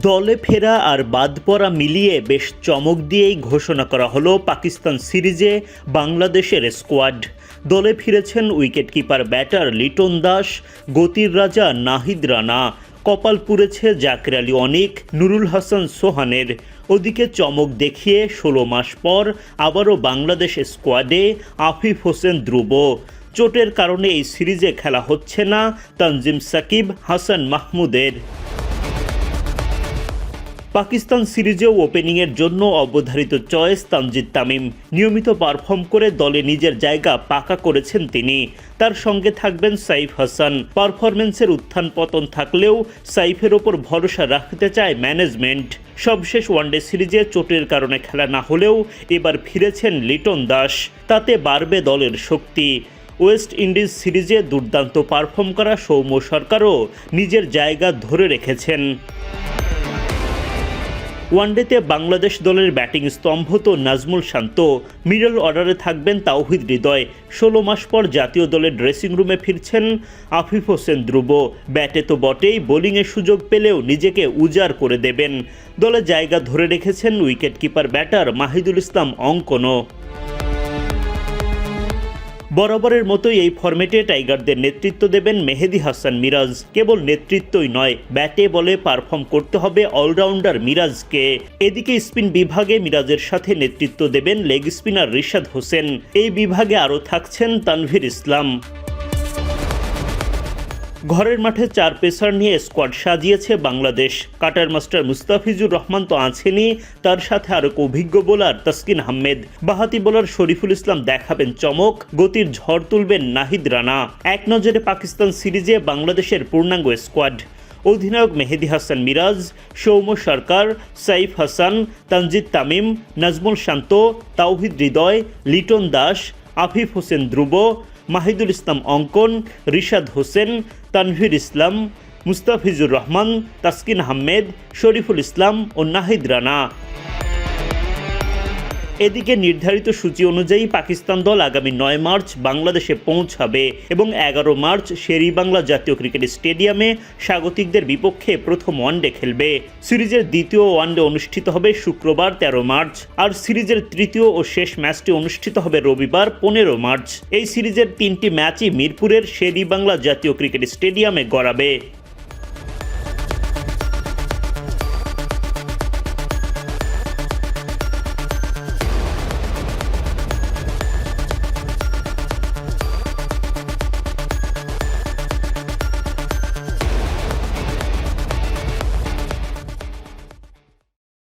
দলে ফেরা আর বাদ পড়া মিলিয়ে বেশ চমক দিয়েই ঘোষণা করা হলো পাকিস্তান সিরিজে বাংলাদেশের স্কোয়াড। দলে ফিরেছেন উইকেটকিপার ব্যাটার লিটন দাস, গতির রাজা নাহিদ রানা, কপাল পুড়েছে জাকের আলী অনিক, নুরুল হাসান সোহানের। ওদিকে চমক দেখিয়ে 16 মাস পর আবারও বাংলাদেশ স্কোয়াডে আফিফ হোসেন ধ্রুব। চোটের কারণে এই সিরিজে খেলা হচ্ছে না তানজিম সাকিব, হাসান মাহমুদের। পাকিস্তান সিরিজেও ওপেনিংয়ের জন্য অবধারিত চয়েস তানজিদ তামিম। নিয়মিত পারফর্ম করে দলে নিজের জায়গা পাকা করেছেন তিনি। তার সঙ্গে থাকবেন সাইফ হাসান। পারফরমেন্সের উত্থান পতন থাকলেও সাইফের ওপর ভরসা রাখতে চায় ম্যানেজমেন্ট। সবশেষ ওয়ানডে সিরিজে চোটের কারণে খেলা না হলেও এবার ফিরেছেন লিটন দাস। তাতে বাড়বে দলের শক্তি। ওয়েস্ট ইন্ডিজ সিরিজে দুর্দান্ত পারফর্ম করা সৌম্য সরকারও নিজের জায়গা ধরে রেখেছেন। ওয়ানডেতে বাংলাদেশ দলের ব্যাটিং স্তম্ভ তো নাজমুল শান্ত, মিডল অর্ডারে থাকবেন তাওহিদ হৃদয়। 16 মাস পর জাতীয় দলের ড্রেসিং রুমে ফিরছেন আফিফ হোসেন ধ্রুব। ব্যাটে তো বটেই, বোলিংয়ে সুযোগ পেলেও নিজেকে উজাড় করে দেবেন। দলে জায়গা ধরে রেখেছেন উইকেটকিপার ব্যাটার মাহিদুল ইসলাম অঙ্কনও। বরাবরের মতোই এই ফরম্যাটে টাইগারদের নেতৃত্ব দেবেন মেহেদী হাসান মিরাজ। কেবল নেতৃত্বই নয়, ব্যাটে বলে পারফর্ম করতে হবে অলরাউন্ডার মিরাজকে। এদিকে স্পিন বিভাগে মিরাজের সাথে নেতৃত্ব দেবেন লেগ স্পিনার রিশাদ হোসেন। এই বিভাগে আরও থাকছেন তানভীর ইসলাম। ঘরের মাঠে 4 পেসার নিয়ে স্কোয়াড সাজিয়েছে বাংলাদেশ। কাটার মাস্টার মুস্তাফিজুর রহমান তো আছেনই, তার সাথে আরও অভিজ্ঞ বোলার তাসকিন আহমেদ। বাহাতি বোলার শরীফুল ইসলাম দেখাবেন চমক, গতির ঝড় তুলবেন নাহিদ রানা। এক নজরে পাকিস্তান সিরিজে বাংলাদেশের পূর্ণাঙ্গ স্কোয়াড। অধিনায়ক মেহেদী হাসান মিরাজ, সৌম্য সরকার, সাইফ হাসান, তানজিদ তামিম, নাজমুল শান্ত, তাওহিদ হৃদয়, লিটন দাস, আফিফ হোসেন ধ্রুব, মাহিদুল ইসলাম অঙ্কন, রিশাদ হোসেন, তানভীর ইসলাম, মুস্তাফিজুর রহমান, তাসকিন আহমেদ, শরীফুল ইসলাম ও নাহিদ রানা। এদিকে নির্ধারিত সূচি অনুযায়ী পাকিস্তান দল আগামী 9 মার্চ বাংলাদেশে পৌঁছাবে এবং 11 মার্চ শেরেবাংলা জাতীয় ক্রিকেট স্টেডিয়ামে স্বাগতিকদের বিপক্ষে প্রথম ওয়ানডে খেলবে। সিরিজের দ্বিতীয় ওয়ানডে অনুষ্ঠিত হবে শুক্রবার 13 মার্চ, আর সিরিজের তৃতীয় ও শেষ ম্যাচটি অনুষ্ঠিত হবে রবিবার 15 মার্চ। এই সিরিজের 3টি ম্যাচই মিরপুরের শেরেবাংলা জাতীয় ক্রিকেট স্টেডিয়ামে গড়াবে।